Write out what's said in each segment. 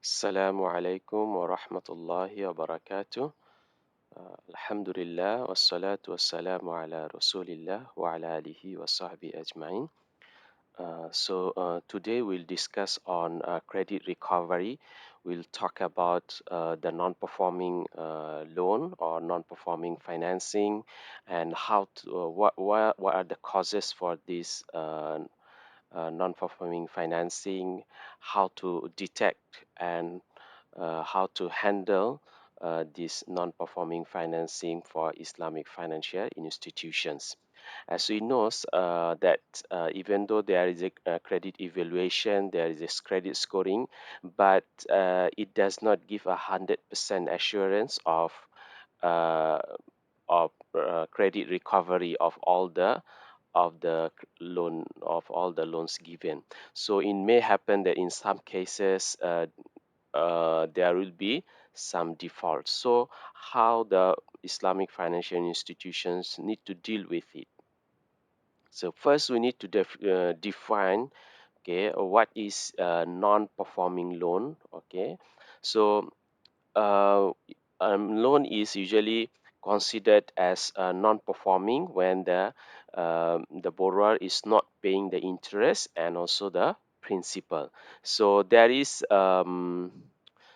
Assalamu alaikum wa rahmatullahi wa barakatuh. Alhamdulillah wassalatu wassalamu ala rasulillah wa ala alihi wa sahbihi ajma'in. Today we'll discuss on credit recovery. We'll talk about the non-performing loan or non-performing financing and how to, what are the causes for this non-performing financing, how to detect and how to handle this non-performing financing for Islamic financial institutions. As we know, that even though there is a credit evaluation, there is this credit scoring, but it does not give 100% assurance uh, of credit recovery of all the loans given. So it may happen that in some cases there will be some defaults. So how the Islamic financial institutions need to deal with it? So first we need to define, okay, what is a non-performing loan. Okay, so uh, loan is usually considered as non-performing when the borrower is not paying the interest and also the principal. So there is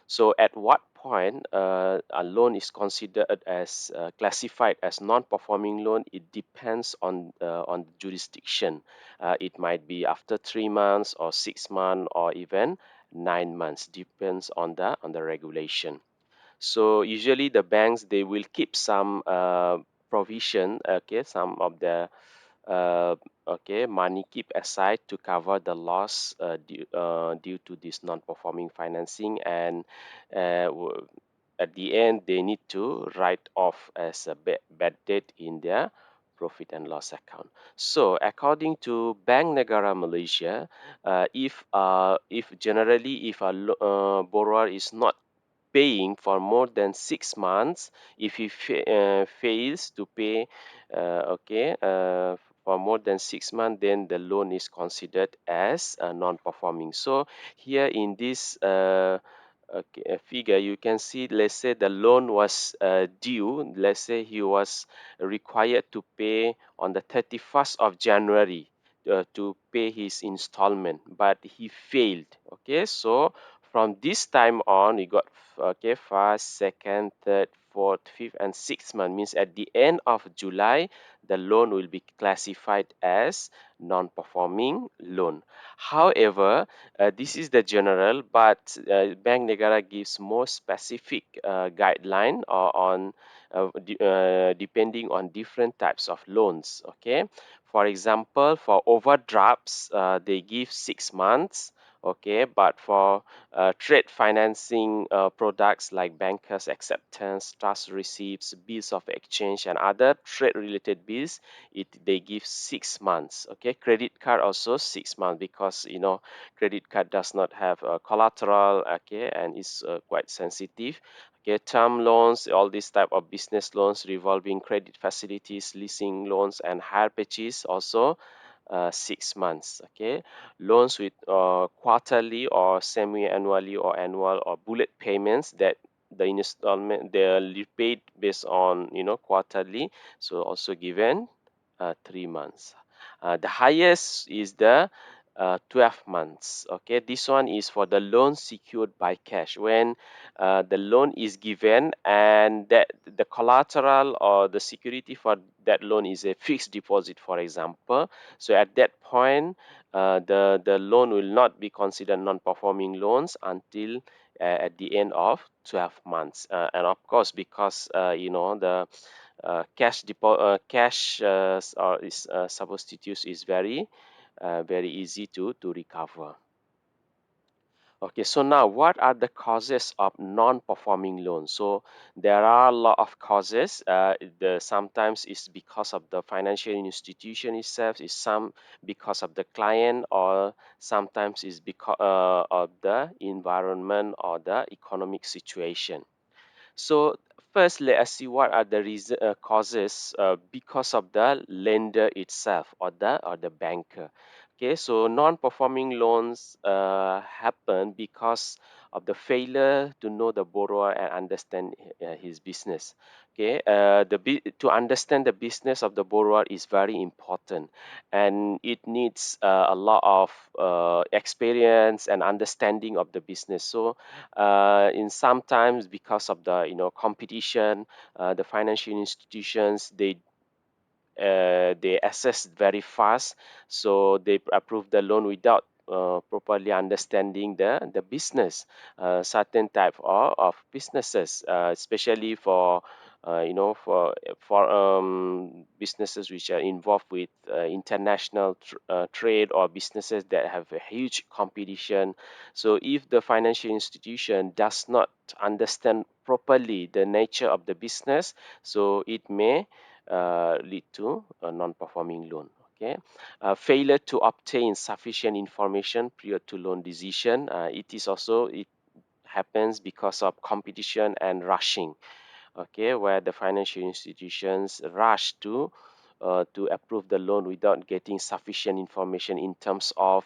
so at what point a loan is considered as classified as non-performing loan? It depends on the jurisdiction. It might be after 3 months or 6 months or even 9 months, depends on the regulation. So usually the banks they will keep some provision, okay, some of the uh, okay money keep aside to cover the loss due to this non-performing financing, and at the end they need to write off as a bad debt in their profit and loss account. So according to Bank Negara Malaysia, if generally if a borrower is not paying for more than 6 months, if he fails to pay okay for more than 6 months, then the loan is considered as non-performing. So here in this okay, figure you can see, let's say the loan was due, let's say he was required to pay on the 31st of January to pay his installment, but he failed. Okay, so from this time on we got okay, first, second, third, fourth, fifth, and 6 month, means at the end of July the loan will be classified as non-performing loan. However, this is the general, but Bank Negara gives more specific guideline on depending on different types of loans. Okay, for example, for overdrafts, they give 6 months. Okay, but for trade financing products like bankers acceptance, trust receipts, bills of exchange, and other trade related bills, they give 6 months. Okay, credit card also 6 months, because credit card does not have collateral, okay, and is quite sensitive. Okay, term loans, all these type of business loans, revolving credit facilities, leasing loans, and hire purchase also 6 months. Okay, loans with quarterly or semi-annually or annual or bullet payments, that the installment they are paid based on quarterly, so also given 3 months. The highest is the 12 months. Okay, this one is for the loan secured by cash, when the loan is given and that the collateral or the security for that loan is a fixed deposit, for example. So at that point, the loan will not be considered non-performing loans until at the end of 12 months. And of course, because the cash or is substitutes is very easy to recover. Okay, so now what are the causes of non-performing loans? So there are a lot of causes. Sometimes it's because of the financial institution itself, is some because of the client, or sometimes it's because of the environment or the economic situation. So first, let us see what are the causes because of the lender itself, or the banker. Okay, so non-performing loans happen because of the failure to know the borrower and understand his business. Okay, to understand the business of the borrower is very important, and it needs a lot of experience and understanding of the business. So, in sometimes because of the competition, the financial institutions they assess very fast, so they approve the loan without properly understanding the business, certain type of businesses, especially for businesses which are involved with international trade, or businesses that have a huge competition. So if the financial institution does not understand properly the nature of the business, so it may lead to a non-performing loan. Okay, failure to obtain sufficient information prior to loan decision. It happens because of competition and rushing. Okay, where the financial institutions rush to approve the loan without getting sufficient information in terms of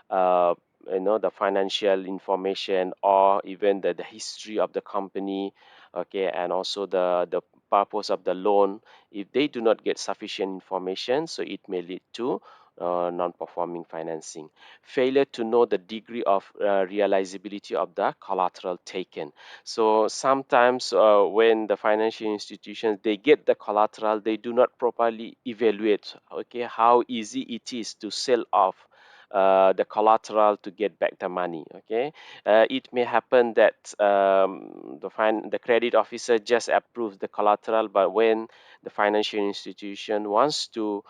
uh, the financial information, or even the history of the company. Okay, and also the purpose of the loan. If they do not get sufficient information, so it may lead to non-performing financing. Failure to know the degree of realizability of the collateral taken. So sometimes when the financial institutions they get the collateral, they do not properly evaluate, okay, how easy it is to sell off the collateral to get back the money. Okay, it may happen that the credit officer just approves the collateral, but when the financial institution wants to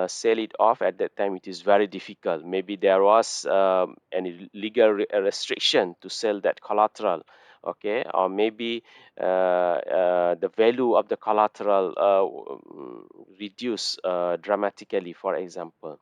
sell it off, at that time it is very difficult. Maybe there was any legal restriction to sell that collateral. Okay, or maybe the value of the collateral reduce dramatically, for example.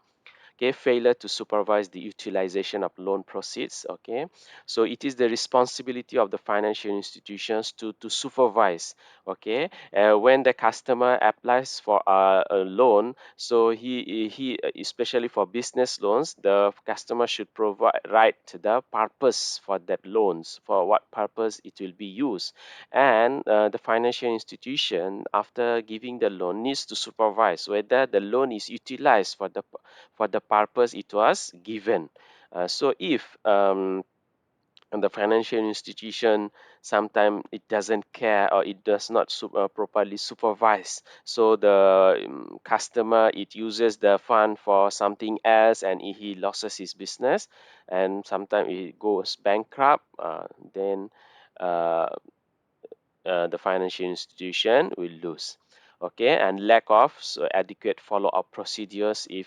Okay, failure to supervise the utilization of loan proceeds. Okay, so it is the responsibility of the financial institutions to supervise. Okay, when the customer applies for a loan, so he especially for business loans, the customer should provide write the purpose for that loans, for what purpose it will be used. And the financial institution, after giving the loan, needs to supervise whether the loan is utilized for the purpose it was given. So if the financial institution sometimes it doesn't care, or it does not properly supervise, so the customer it uses the fund for something else, and he loses his business, and sometimes it goes bankrupt, then uh, the financial institution will lose. Okay, and lack of adequate follow-up procedures. If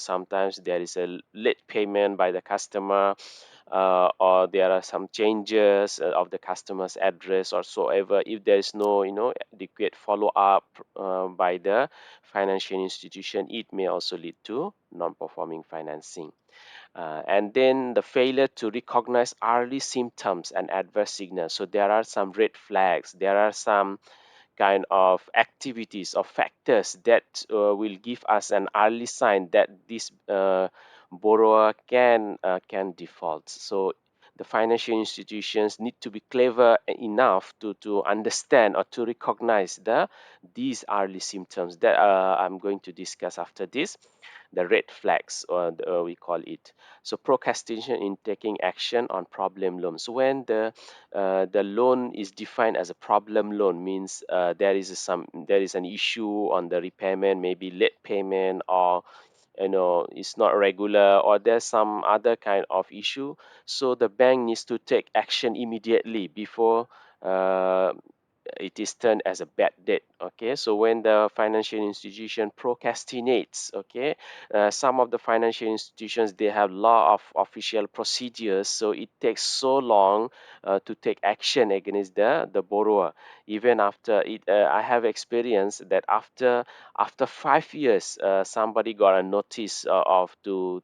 sometimes there is a late payment by the customer, or there are some changes of the customer's address or so ever, if there is no adequate follow-up by the financial institution, it may also lead to non-performing financing. And then the failure to recognize early symptoms and adverse signals. So there are some red flags, there are some kind of activities or factors that will give us an early sign that this borrower can default. So the financial institutions need to be clever enough to understand or to recognize these early symptoms that I'm going to discuss after this, the red flags, or we call it. So procrastination in taking action on problem loans. So when the loan is defined as a problem loan, means there is an issue on the repayment, maybe late payment, or it's not regular, or there's some other kind of issue. So the bank needs to take action immediately before uh, it is turned as a bad debt. Okay, so when the financial institution procrastinates, okay, some of the financial institutions they have lot of official procedures, so it takes so long to take action against the borrower. Even after it, I have experienced that after 5 years, somebody got a notice of to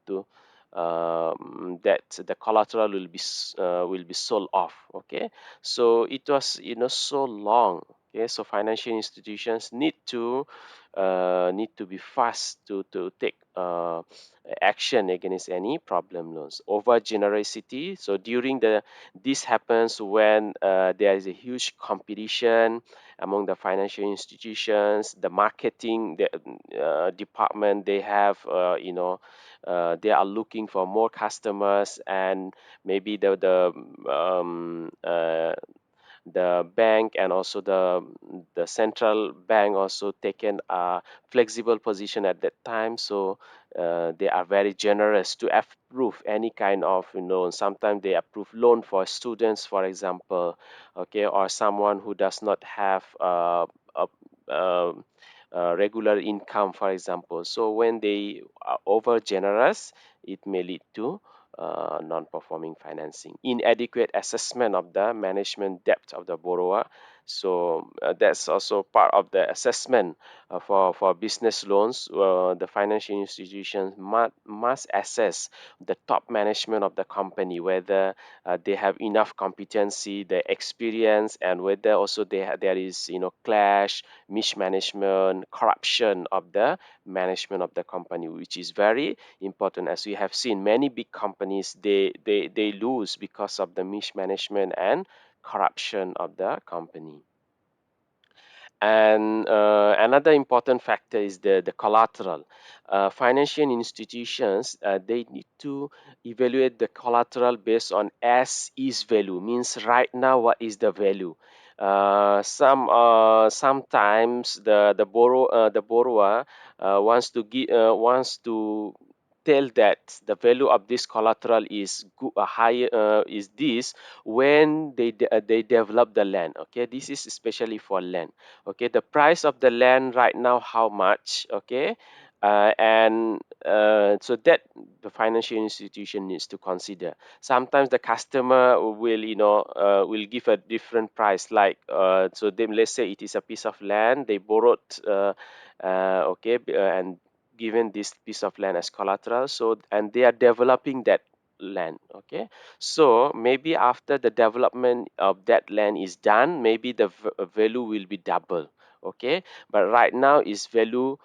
that the collateral will be sold off. Okay, so it was so long. Okay, so financial institutions need to need to be fast to take action against any problem loans. Over generosity. So during the this happens when there is a huge competition among the financial institutions, the marketing department. They have they are looking for more customers, and maybe the bank and also the central bank also taken a flexible position at that time. So they are very generous to approve any kind of loan. Sometimes they approve loan for students, for example, okay, or someone who does not have a, uh regular income, for example. So when they are over generous, it may lead to non-performing financing. Inadequate assessment of the management debt of the borrower. So that's also part of the assessment for business loans. The financial institutions must assess the top management of the company, whether they have enough competency, the experience, and whether also there is clash, mismanagement, corruption of the management of the company, which is very important. As we have seen, many big companies, they lose because of the mismanagement and corruption of the company. And another important factor is the collateral. Financial institutions, they need to evaluate the collateral based on as is value, means right now what is the value. Sometimes the borrower wants to tell that the value of this collateral is higher, is this when they develop the land. Okay, this is especially for land. Okay, the price of the land right now, how much. Okay, and so that the financial institution needs to consider. Sometimes the customer will give a different price, like so then let's say it is a piece of land they borrowed, and given this piece of land as collateral, so and they are developing that land. Okay, so maybe after the development of that land is done, maybe the value will be double. Okay, but right now its value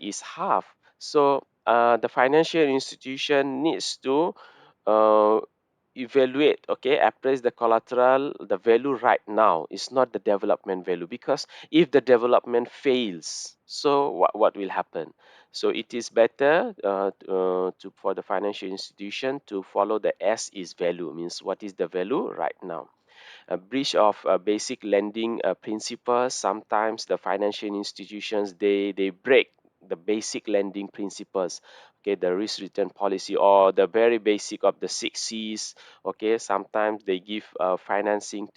is half. So the financial institution needs to uh, evaluate, okay, appraise the collateral, the value right now is not the development value, because if the development fails, so what will happen? So it is better for the financial institution to follow the as is value, means what is the value right now. A breach of basic lending principles. Sometimes the financial institutions, they break the basic lending principles. Okay, the risk return policy, or the very basic of the 6 C's. Okay, sometimes they give financing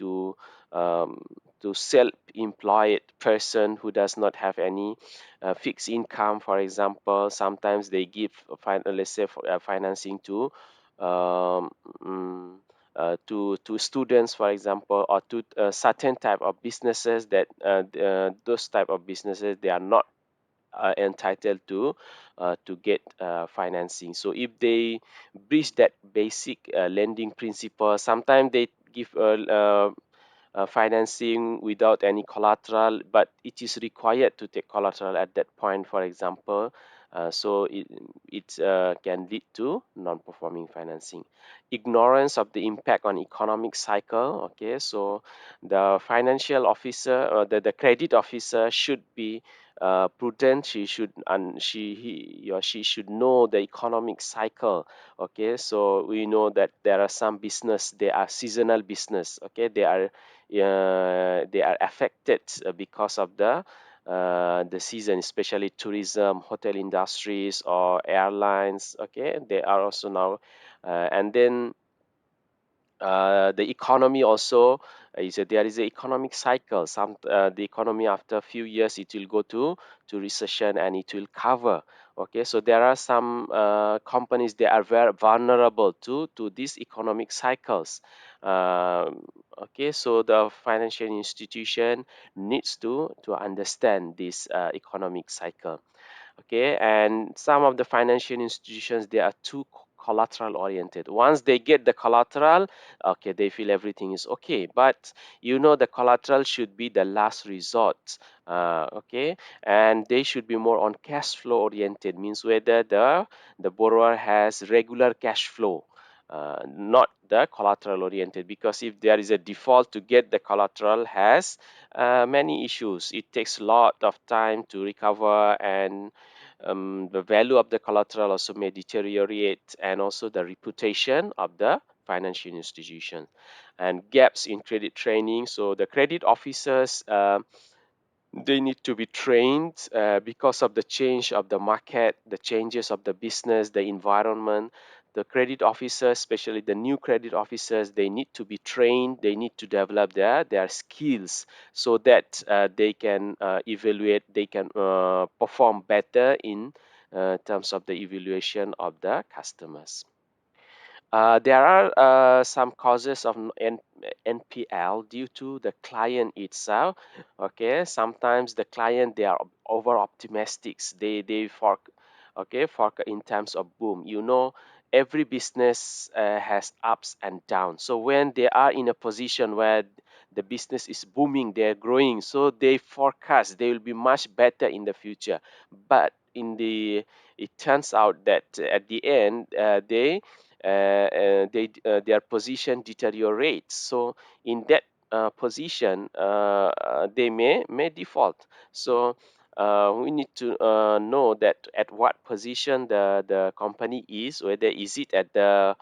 um, to self-employed person who does not have any fixed income, for example. Sometimes they give let's say financing um, mm, to students, for example, or to certain type of businesses, that those type of businesses, they are not entitled to get financing. So if they breach that basic lending principle, sometimes they give financing without any collateral, but it is required to take collateral at that point, for example. So it can lead to non-performing financing. Ignorance of the impact on economic cycle. Okay, so the financial officer or the credit officer should be prudent. She should and he or she should know the economic cycle. Okay, so we know that there are some business, they are seasonal business. Okay, they are affected because of the season, especially tourism, hotel industries, or airlines. Okay, they are also now, and then the economy also there is a economic cycle. The economy, after a few years, it will go to recession and it will cover. Okay, so there are some companies, they are very vulnerable to these economic cycles. Okay, so the financial institution needs to understand this economic cycle. Okay, and some of the financial institutions, they are too collateral oriented. Once they get the collateral, okay, they feel everything is okay. But the collateral should be the last resort. Okay, and they should be more on cash flow oriented, means whether the borrower has regular cash flow, not the collateral oriented, because if there is a default, to get the collateral has many issues. It takes a lot of time to recover, and the value of the collateral also may deteriorate, and also the reputation of the financial institution. And gaps in credit training, so the credit officers, they need to be trained because of the change of the market, the changes of the business, the environment. The credit officers, especially the new credit officers, they need to be trained. They need to develop their skills, so that they can evaluate, they can perform better in terms of the evaluation of the customers. There are some causes of NPL due to the client itself. Okay, sometimes the client, they are over optimistics. They fork in terms of boom. Every business has ups and downs. So when they are in a position where the business is booming, they're growing, so they forecast they will be much better in the future. But it turns out that at the end, their position deteriorates. So in that position, they may default. So we need to know that at what position the company is, whether is it at the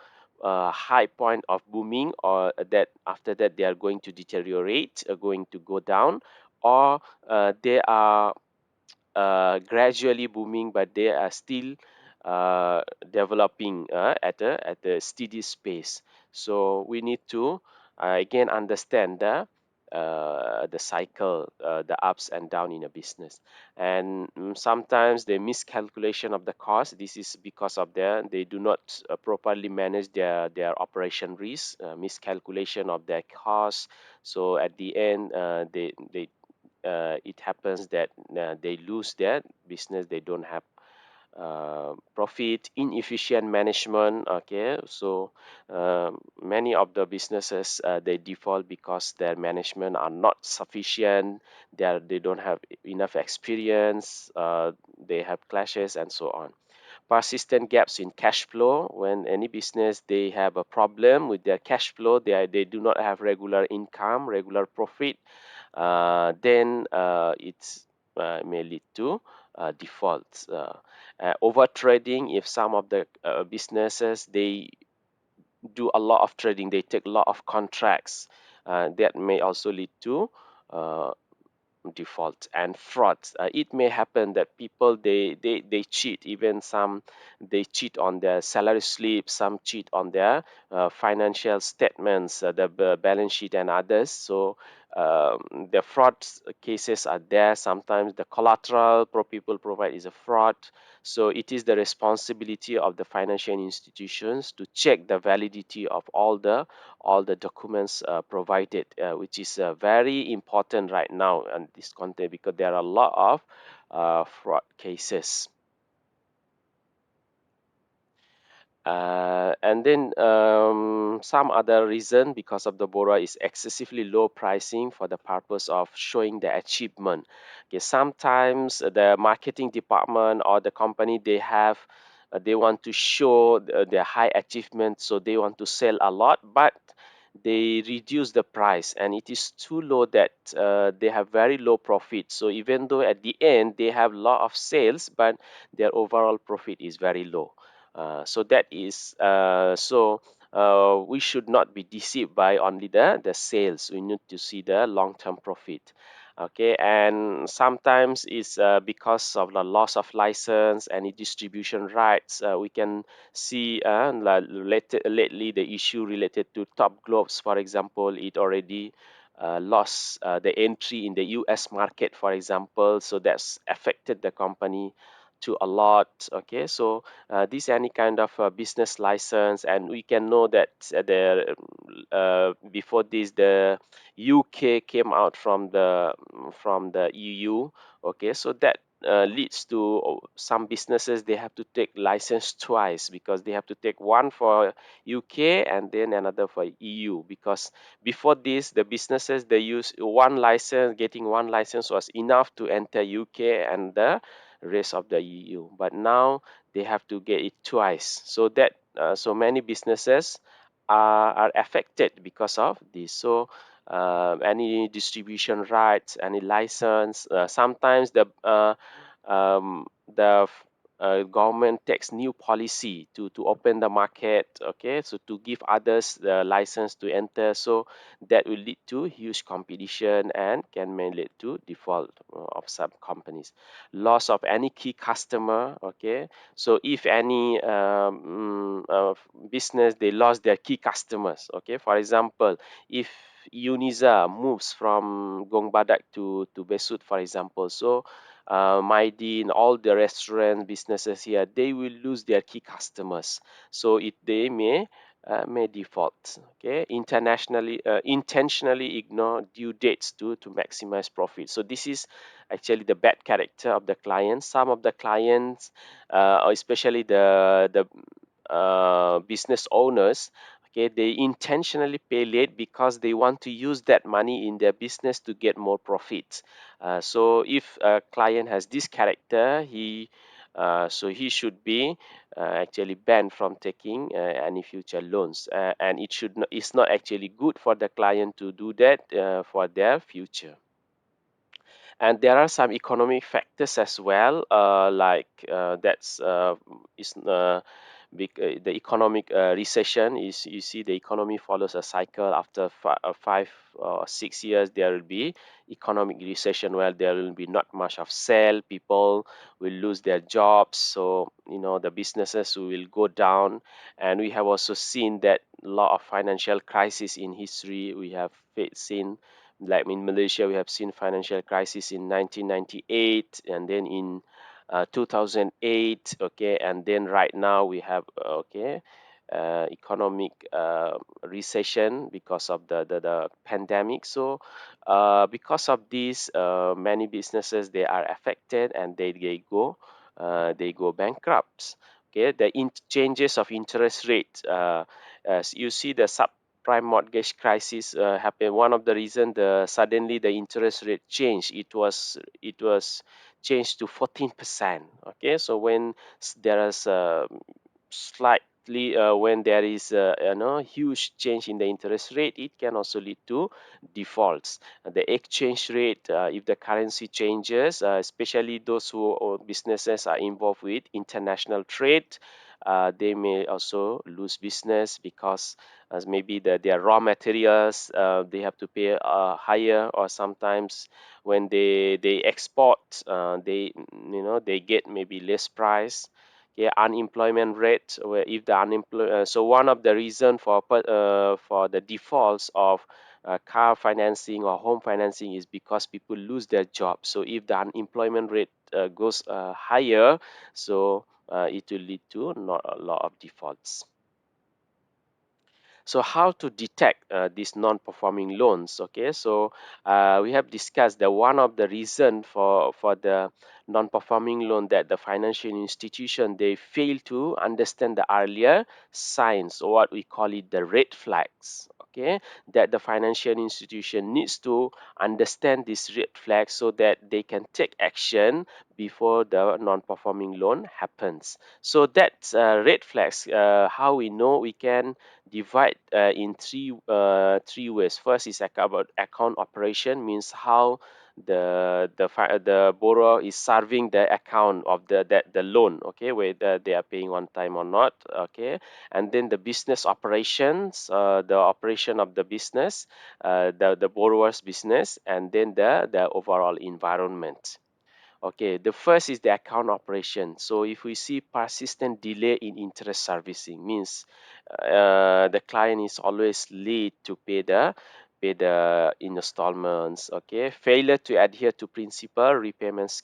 high point of booming, or that after that they are going to deteriorate, going to go down, or they are gradually booming, but they are still developing at a steady pace. So we need to again understand the cycle, the ups and down in a business. And sometimes the miscalculation of the cost. This is because of they do not properly manage their operation risk, miscalculation of their costs. So at the end, it happens that they lose their business. They don't have profit, inefficient management. Okay, so many of the businesses, they default because their management are not sufficient. They don't have enough experience. They have clashes and so on. Persistent gaps in cash flow. When any business, they have a problem with their cash flow, they do not have regular income, regular profit, then it may lead to defaults. Over trading, if some of the businesses, they do a lot of trading, they take a lot of contracts, that may also lead to uh, default. And fraud, it may happen that people, they cheat. Even some, they cheat on their salary slip, some cheat on their financial statements, the balance sheet and others. So the fraud cases are there. Sometimes the collateral people provide is a fraud. So it is the responsibility of the financial institutions to check the validity of all the documents provided, which is very important right now in this context, because there are a lot of fraud cases. And then some other reason because of the borrower is excessively low pricing for the purpose of showing the achievement. Okay, sometimes the marketing department or the company, they want to show their high achievement, so they want to sell a lot, but they reduce the price and it is too low that they have very low profit. So even though at the end they have a lot of sales, but their overall profit is very low. So that is we should not be deceived by only the sales. We need to see the long-term profit. Okay, and sometimes it's because of the loss of license, any distribution rights. We can see lately the issue related to Top Globes, for example. It already lost the entry in the US market, for example. So that's affected the company to a lot. Okay, so this any kind of business license, and we can know that before this, the UK came out from the EU. Okay, so that leads to some businesses they have to take license twice, because they have to take one for UK and then another for EU. Because before this, the businesses they use one license, getting one license was enough to enter UK and the rest of the EU. But now they have to get it twice. So that so many businesses are affected because of this. So any distribution rights, any license, sometimes the government takes new policy to open the market, okay, so to give others the license to enter. So that will lead to huge competition and may lead to default of some companies, loss of any key customer, okay. So if any business they lost their key customers, okay, for example, if Uniza moves from Gong Badak to Besut, for example, so Maidin, all the restaurant businesses here, they will lose their key customers. So it they may default. Okay, internationally, intentionally ignore due dates to maximize profit. So this is actually the bad character of the client. Some of the clients, especially the business owners, okay, they intentionally pay late because they want to use that money in their business to get more profits. So if a client has this character, he should be actually banned from taking any future loans, and it's not actually good for the client to do that for their future. And there are some economic factors as well, like that's is the economic recession is, you see, the economy follows a cycle. After 5 or 6 years there will be economic recession, where there will be not much of sale, people will lose their jobs, so the businesses will go down. And we have also seen that a lot of financial crisis in history. We have seen, like in Malaysia, we have seen financial crisis in 1998, and then in 2008, okay, and then right now we have okay, economic recession because of the pandemic. So because of this, many businesses they are affected, and they go bankrupt. Okay, the changes of interest rate, as you see, the subprime mortgage crisis happened. One of the reason, the suddenly the interest rate changed. It was changed to 14%. Okay, so when there is a slightly when there is a huge change in the interest rate, it can also lead to defaults. The exchange rate, if the currency changes, especially those who or businesses are involved with international trade, they may also lose business, because as maybe their raw materials, they have to pay higher, or sometimes when they export, they get maybe less price. Yeah, unemployment rate, where if the so one of the reason for the defaults of car financing or home financing is because people lose their job. So if the unemployment rate goes higher, so it will lead to not a lot of defaults. So how to detect these non-performing loans? Okay, so we have discussed that one of the reason for the non-performing loan, that the financial institution they fail to understand the earlier signs, or what we call it the red flags. Okay, that the financial institution needs to understand these red flags, so that they can take action before the non-performing loan happens. So that's red flags. How we know, we can divide in three ways. First is about account operation, means how the borrower is serving the account of the loan, okay, whether they are paying on time or not, okay. And then the business operations, the operation of the business, the borrower's business, and then the overall environment. Okay, the first is the account operation. So if we see persistent delay in interest servicing, means the client is always late to pay the installments. Okay, failure to adhere to principal repayments,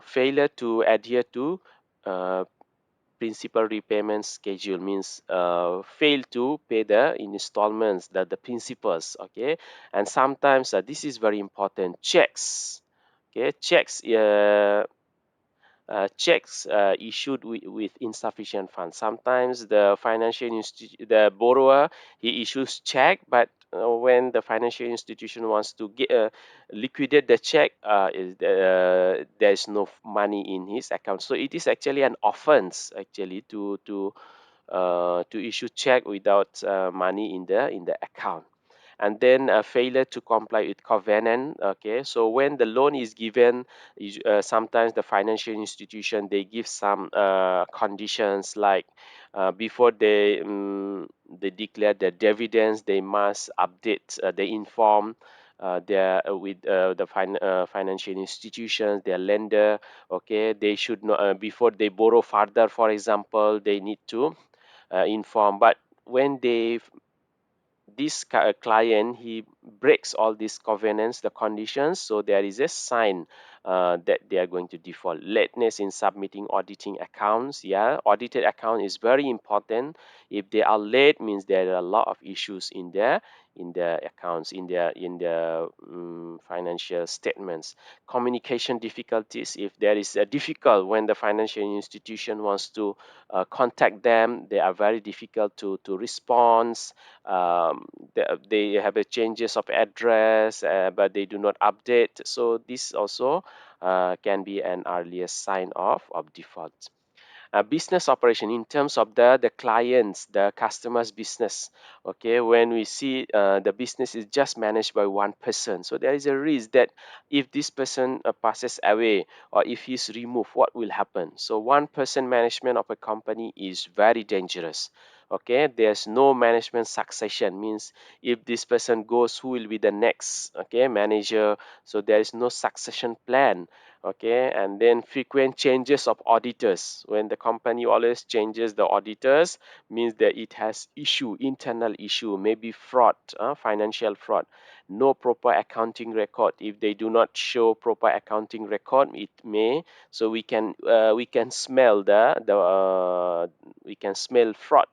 failure to adhere to uh, principal repayment schedule, means fail to pay the installments, the principals. Okay, and sometimes this is very important, checks Okay, checks issued with insufficient funds. Sometimes the borrower, he issues check, but when the financial institution wants to liquidate the check, there is no money in his account. So it is actually an offense actually to issue check without money in the account. And then failure to comply with covenant. Okay, so when the loan is given, sometimes the financial institution, they give some conditions, like before they declare the dividends, they must update, they inform their with financial institutions, their lender. Okay, they should know before they borrow further, for example, they need to inform. But when client, he breaks all these covenants, the conditions, so there is a sign that they are going to default. Lateness in submitting auditing accounts. Yeah, audited account is very important. If they are late, means there are a lot of issues in their accounts, in their financial statements. Communication difficulties. If there is a difficult when the financial institution wants to contact them, they are very difficult to respond. They have a changes of address, but they do not update. So this also can be an earliest sign of default. Business operation, in terms of the clients, the customers business. Okay, when we see the business is just managed by one person, so there is a risk that if this person passes away, or if he's removed, what will happen? So one person management of a company is very dangerous. Okay, there's no management succession, means if this person goes, who will be the next, okay, manager? So there is no succession plan. Okay, and then frequent changes of auditors. When the company always changes the auditors, means that it has issue, internal issue, maybe fraud, financial fraud. No proper accounting record. If they do not show proper accounting record, it may, so we can smell we can smell fraud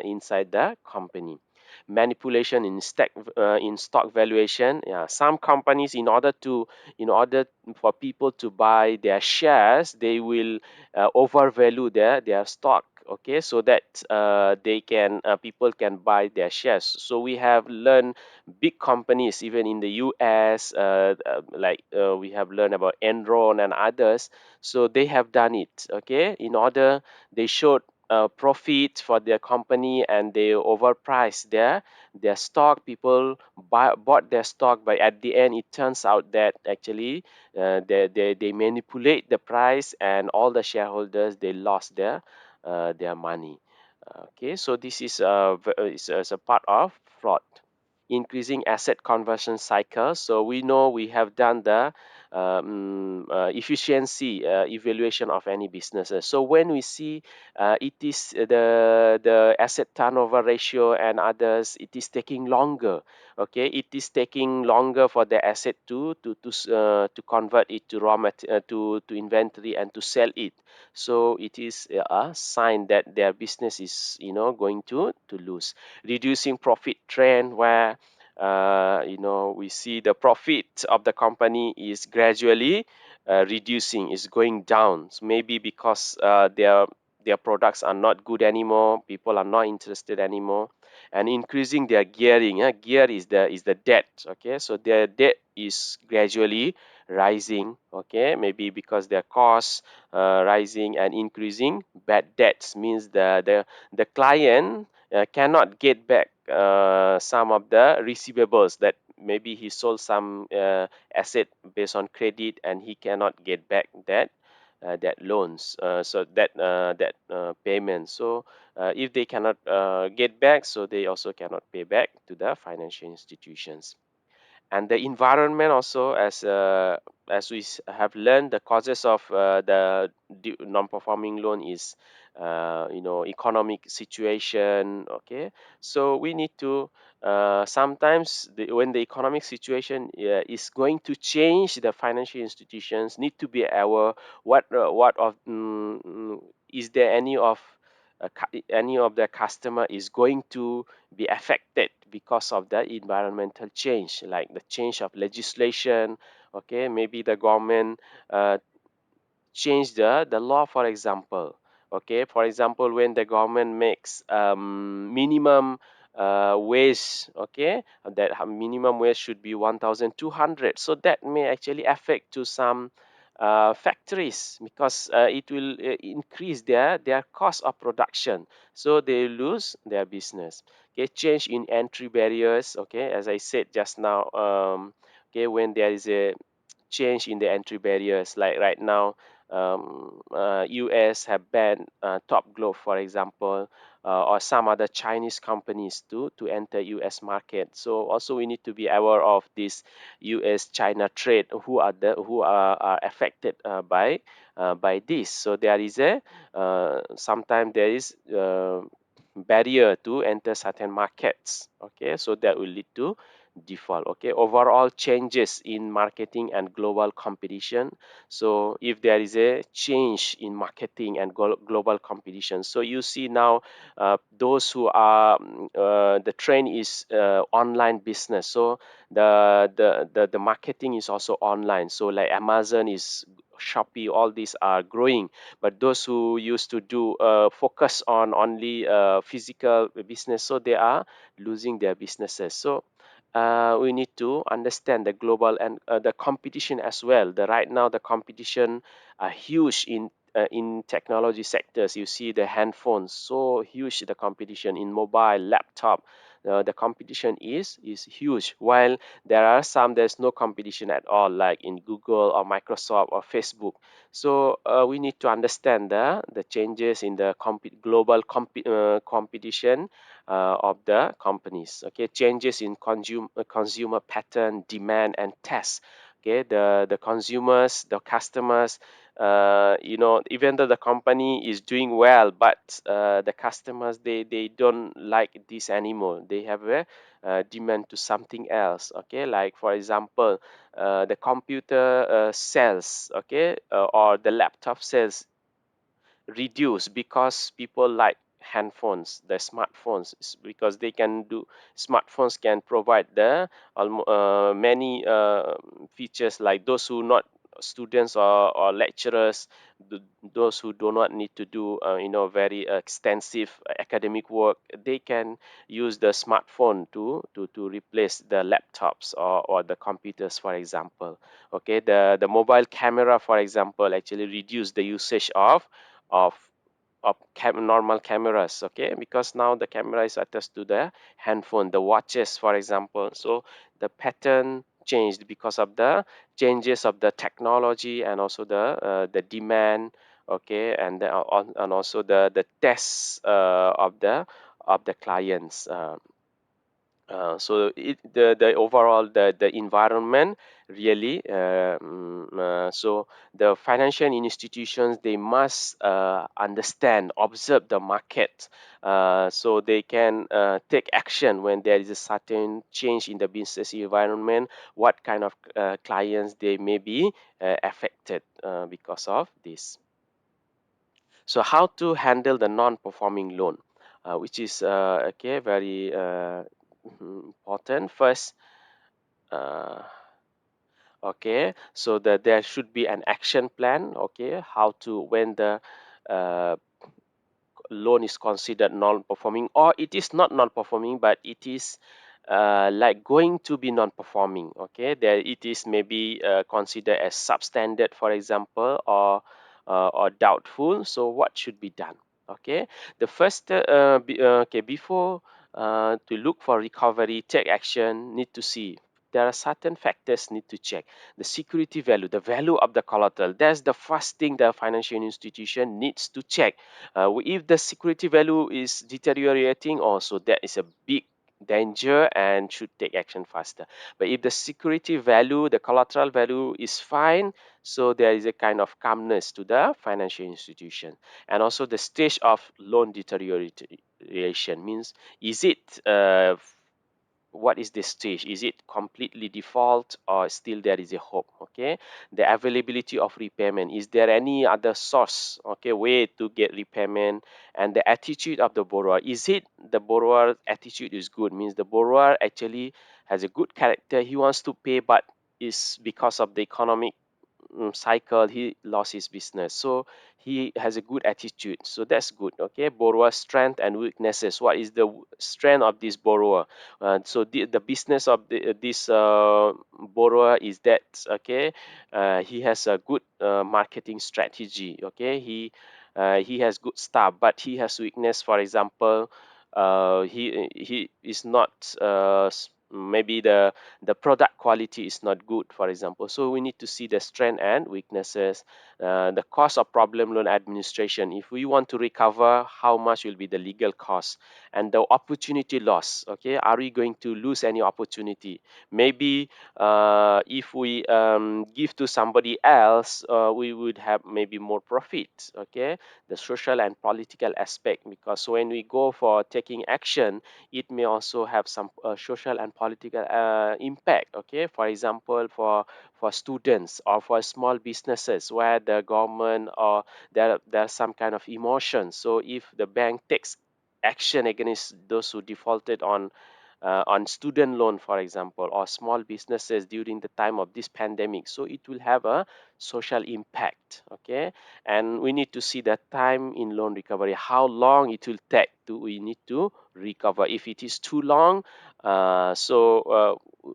inside the company. Manipulation in stock valuation. Yeah, some companies, in order for people to buy their shares, they will overvalue their stock. Okay, so that they can people can buy their shares. So we have learned big companies even in the US, we have learned about Enron and others. So they have done it. Okay, in order, they showed profit for their company, and they overpriced their stock. People bought their stock, but at the end it turns out that actually they manipulate the price, and all the shareholders, they lost their money. Okay, so this is a part of fraud. Increasing asset conversion cycle. So we know we have done the efficiency evaluation of any businesses. So when we see it is the asset turnover ratio and others, it is taking longer. Okay, it is taking longer for the asset to convert it to to inventory and to sell it. So it is a sign that their business is going to lose. Reducing profit trend, where we see the profit of the company is gradually reducing, is going down. So maybe because their products are not good anymore, people are not interested anymore. And increasing their gearing. Gear is the debt. Okay, so their debt is gradually rising. Okay, maybe because their costs rising and increasing. Bad debts means the client cannot get back some of the receivables, that maybe he sold some asset based on credit, and he cannot get back that loans, so that payment. So if they cannot get back, so they also cannot pay back to the financial institutions. And the environment also, as we have learned, the causes of the non-performing loan is economic situation. Okay, so we need to sometimes when the economic situation is going to change, the financial institutions need to be aware what of is there any of the customer is going to be affected because of the environmental change, like the change of legislation, Okay, maybe the government change the law, for example. Okay, for example, when the government makes minimum wage, okay, that minimum wage should be 1200, so that may actually affect to some factories, because it will increase their cost of production, so they lose their business. Okay, change in entry barriers, okay, as I said just now. Okay, when there is a change in the entry barriers, like right now, US have banned Top Glove, for example, or some other Chinese companies to enter US market. So also we need to be aware of this US China trade, who are affected by this. So there is a sometimes there is barrier to enter certain markets. Okay, so that will lead to default. Okay, overall changes in marketing and global competition. So if there is a change in marketing and global competition, so you see now those who are the trend is online business. So the marketing is also online, so like Amazon is, Shopee, all these are growing, but those who used to do focus on only physical business, so they are losing their businesses. So we need to understand the global and the competition as well. The right now the competition are huge in technology sectors. You see the handphones, so huge the competition in mobile, laptop. The competition is huge. While there's no competition at all, like in Google or Microsoft or Facebook. So we need to understand the changes in the global competition of the companies. Okay, changes in consumer pattern, demand, and taste. Okay, the consumers, the customers, even though the company is doing well, but the customers, they don't like this anymore. They have a demand to something else. Okay, like for example, the computer sales, okay, or the laptop sales reduce because people like handphones, the smartphones, because they can do, smartphones can provide the many features, like those who not students or lecturers, those who do not need to do very extensive academic work, they can use the smartphone to replace the laptops or the computers, for example. Okay, the mobile camera, for example, actually reduce the usage of normal cameras. Okay, because now the camera is attached to the handphone, the watches, for example. So the pattern changed because of the changes of the technology, and also the demand. Okay, and also the tests of the clients. So the overall the environment really so the financial institutions, they must understand, observe the market, so they can take action when there is a certain change in the business environment, what kind of clients they may be affected because of this. So how to handle the non-performing loan, which is okay, very important. First, uh, okay, so that there should be an action plan. Okay, how to, when the uh, loan is considered non-performing, or it is not non-performing, but it is like going to be non-performing. Okay, there it is maybe considered as substandard, for example, or doubtful. So what should be done? Okay, the first okay, before to look for recovery, take action, need to see there are certain factors need to check. The security value, the value of the collateral, that's the first thing the financial institution needs to check. If the security value is deteriorating, also that is a big danger and should take action faster. But if the security value, the collateral value is fine, so there is a kind of calmness to the financial institution. And also the stage of loan deterioration means, is it what is the stage? Is it completely default, or still there is a hope? Okay, the availability of repayment, is there any other source, okay, way to get repayment? And the attitude of the borrower, is it the borrower attitude is good, means the borrower actually has a good character, he wants to pay, but is because of the economic cycle, he lost his business. So he has a good attitude, so that's good. Okay, borrower strength and weaknesses. What is the strength of this borrower? So the business of this borrower is that, okay, he has a good marketing strategy. Okay, he has good stuff, but he has weakness. For example, he is not maybe the product quality is not good, for example. So we need to see the strength and weaknesses. The cost of problem loan administration, if we want to recover, how much will be the legal cost, and the opportunity loss. Okay, are we going to lose any opportunity? Maybe if we give to somebody else, we would have maybe more profit. Okay, the social and political aspect, because when we go for taking action, it may also have some social and political impact. Okay, for example, for students or for small businesses where the government or there's some kind of emotion. So if the bank takes action against those who defaulted on student loan, for example, or small businesses during the time of this pandemic, so it will have a social impact. Okay, and we need to see the time in loan recovery, how long it will take to we need to recover. If it is too long,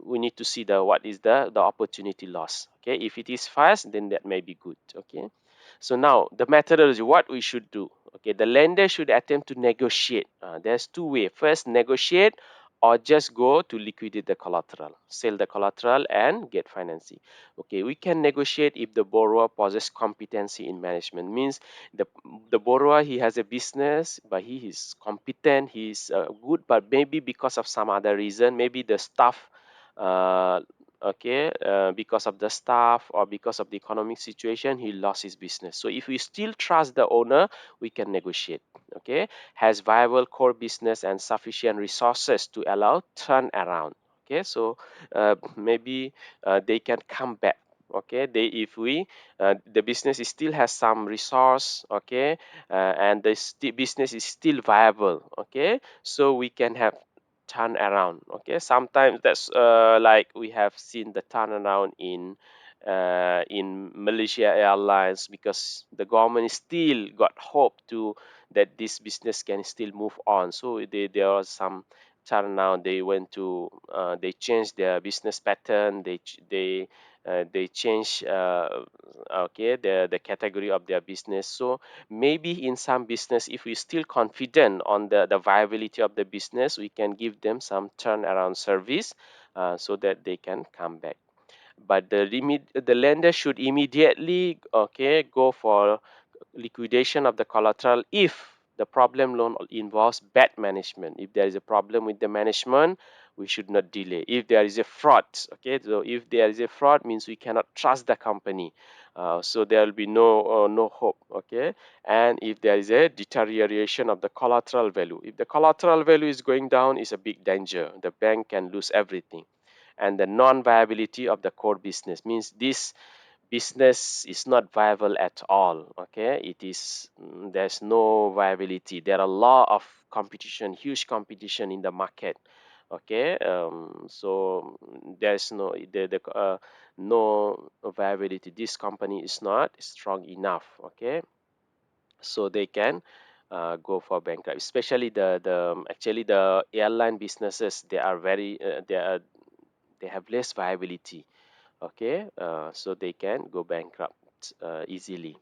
we need to see the what is the opportunity loss. Okay, if it is fast, then that may be good. Okay, so now the methodology, what we should do. Okay, the lender should attempt to negotiate. There's two ways. First, negotiate, or just go to liquidate the collateral, sell the collateral and get financing. Okay, we can negotiate if the borrower possesses competency in management. Means the the borrower, he has a business, but he is competent, he is good, but maybe because of some other reason, maybe the staff, uh, okay, because of the staff or because of the economic situation, he lost his business. So if we still trust the owner, we can negotiate. Okay, has viable core business and sufficient resources to allow turnaround. Okay, so maybe they can come back. Okay, they if we the business is still has some resource. Okay, and the business is still viable. Okay, so we can have turnaround. Okay, sometimes that's like we have seen the turnaround in Malaysia Airlines, because the government still got hope to that this business can still move on. So there was some turnaround. They went to they changed their business pattern. They change okay the category of their business. So maybe in some business, if we still confident on the viability of the business, we can give them some turnaround service, so that they can come back. But the lender should immediately, okay, go for liquidation of the collateral if the problem loan involves bad management. If there is a problem with the management, we should not delay. If there is a fraud, okay, so if there is a fraud, means we cannot trust the company, so there will be no hope. Okay, and if there is a deterioration of the collateral value, if the collateral value is going down, is a big danger. The bank can lose everything. And the non-viability of the core business, means this business is not viable at all. Okay, it is there's no viability. There are a lot of competition, huge competition in the market. Okay, so there's no viability. This company is not strong enough. Okay, so they can go for bankrupt. Especially the actually the airline businesses, they are very they have less viability. Okay, so they can go bankrupt easily.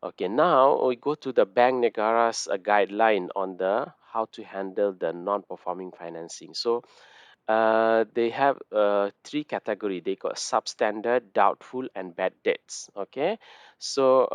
Okay, now we go to the Bank Negara's guideline on the how to handle the non-performing financing. So they have three category. They got substandard, doubtful, and bad debts. Okay, so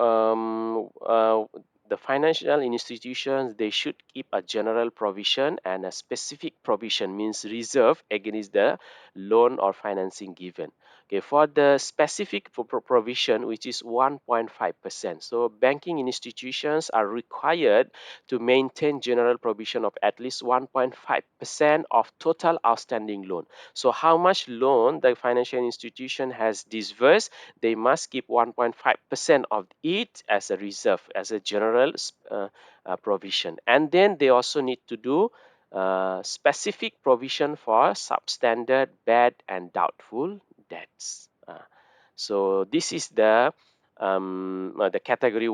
the financial institutions, they should keep a general provision and a specific provision, means reserve against the loan or financing given. Okay, for the specific provision, which is 1.5%. So banking institutions are required to maintain general provision of at least 1.5% of total outstanding loan. So how much loan the financial institution has disbursed, they must keep 1.5% of it as a reserve, as a general provision. And then they also need to do specific provision for substandard, bad, and doubtful debts. So this is the category.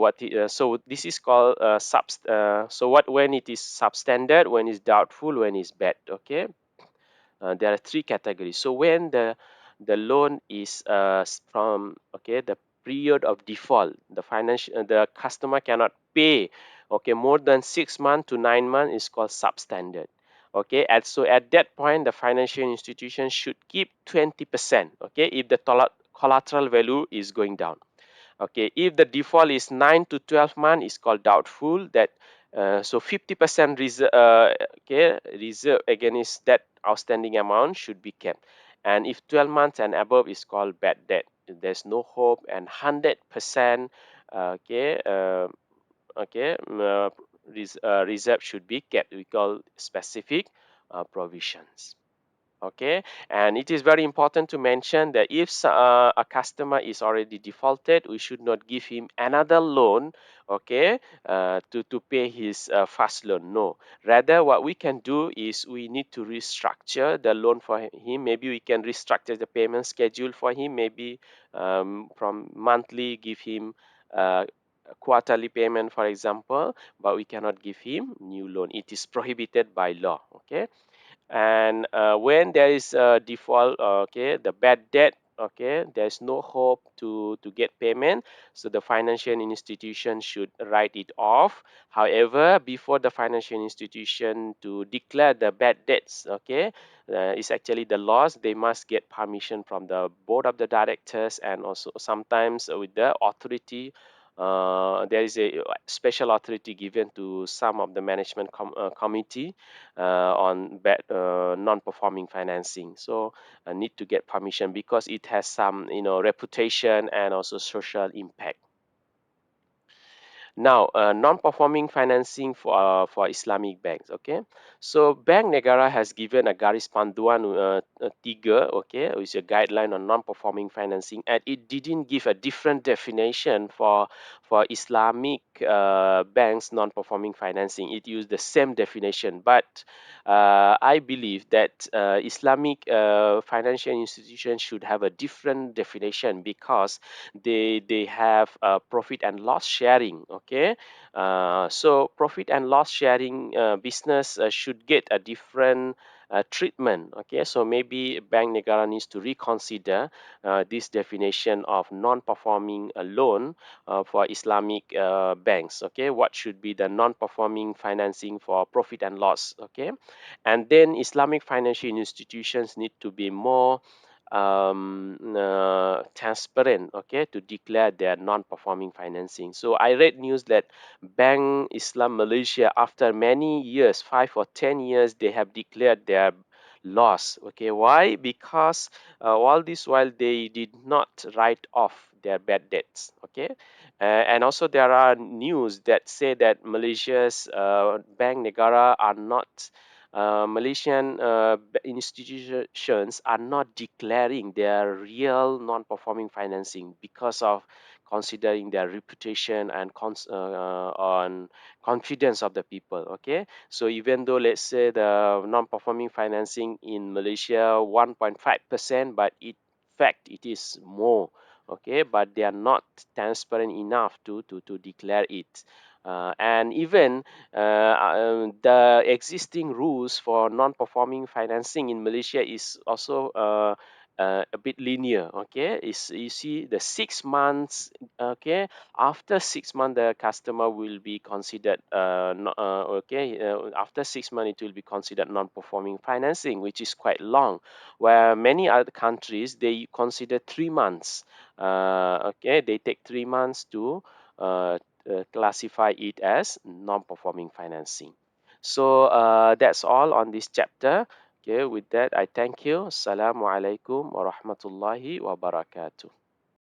So this is called so what when it is substandard, when it's doubtful, when it's bad. Okay, there are three categories. So when the loan is from, okay, the period of default, the customer cannot pay, okay, more than 6 months to 9 months, is called substandard. Okay, and so at that point the financial institution should keep 20%, okay, if the collateral value is going down. Okay, if the default is 9 to 12 months, it's called doubtful. That so 50% reserve against that outstanding amount should be kept. And if 12 months and above, is called bad debt. There's no hope, and 100% okay okay reserve should be kept. We call specific provisions. Okay, and it is very important to mention that if a customer is already defaulted, we should not give him another loan, okay, to pay his first loan. No, rather what we can do is we need to restructure the loan for him. Maybe we can restructure the payment schedule for him, maybe from monthly give him a quarterly payment, for example, but we cannot give him new loan. It is prohibited by law. Okay, and when there is a default, okay, the bad debt, okay, there's no hope to get payment, so the financial institution should write it off. However, before the financial institution to declare the bad debts, okay, it's actually the loss, they must get permission from the board of the directors, and also sometimes with the authority. There is a special authority given to some of the management committee on bad non-performing financing. So I need to get permission because it has some, reputation and also social impact. Now, non-performing financing for Islamic banks. Okay, so Bank Negara has given a garis panduan tiga, okay, which is a guideline on non-performing financing, and it didn't give a different definition for Islamic banks non-performing financing. It used the same definition, but I believe that Islamic financial institutions should have a different definition because they have profit and loss sharing. Okay, so profit and loss sharing business should get a different treatment. Okay, so maybe Bank Negara needs to reconsider this definition of non-performing loan for Islamic banks. Okay, what should be the non-performing financing for profit and loss? Okay, and then Islamic financial institutions need to be more transparent, okay, to declare their non-performing financing. So I read news that Bank Islam Malaysia, after many years, 5 or 10 years, they have declared their loss. Okay, why? Because all this while they did not write off their bad debts. Okay, and also there are news that say that Malaysia's Bank Negara are not Malaysian institutions are not declaring their real non-performing financing because of considering their reputation and on confidence of the people. Okay, so even though let's say the non-performing financing in Malaysia 1.5%, but in fact it is more. Okay, but they are not transparent enough to declare it. And even the existing rules for non-performing financing in Malaysia is also a bit linear. Okay, is you see the 6 months. Okay, after 6 months the customer will be considered after 6 months it will be considered non-performing financing, which is quite long, where many other countries they consider 3 months. Okay, they take 3 months to uh, classify it as non-performing financing. So that's all on this chapter. Okay, with that I thank you. Assalamualaikum warahmatullahi wabarakatuh.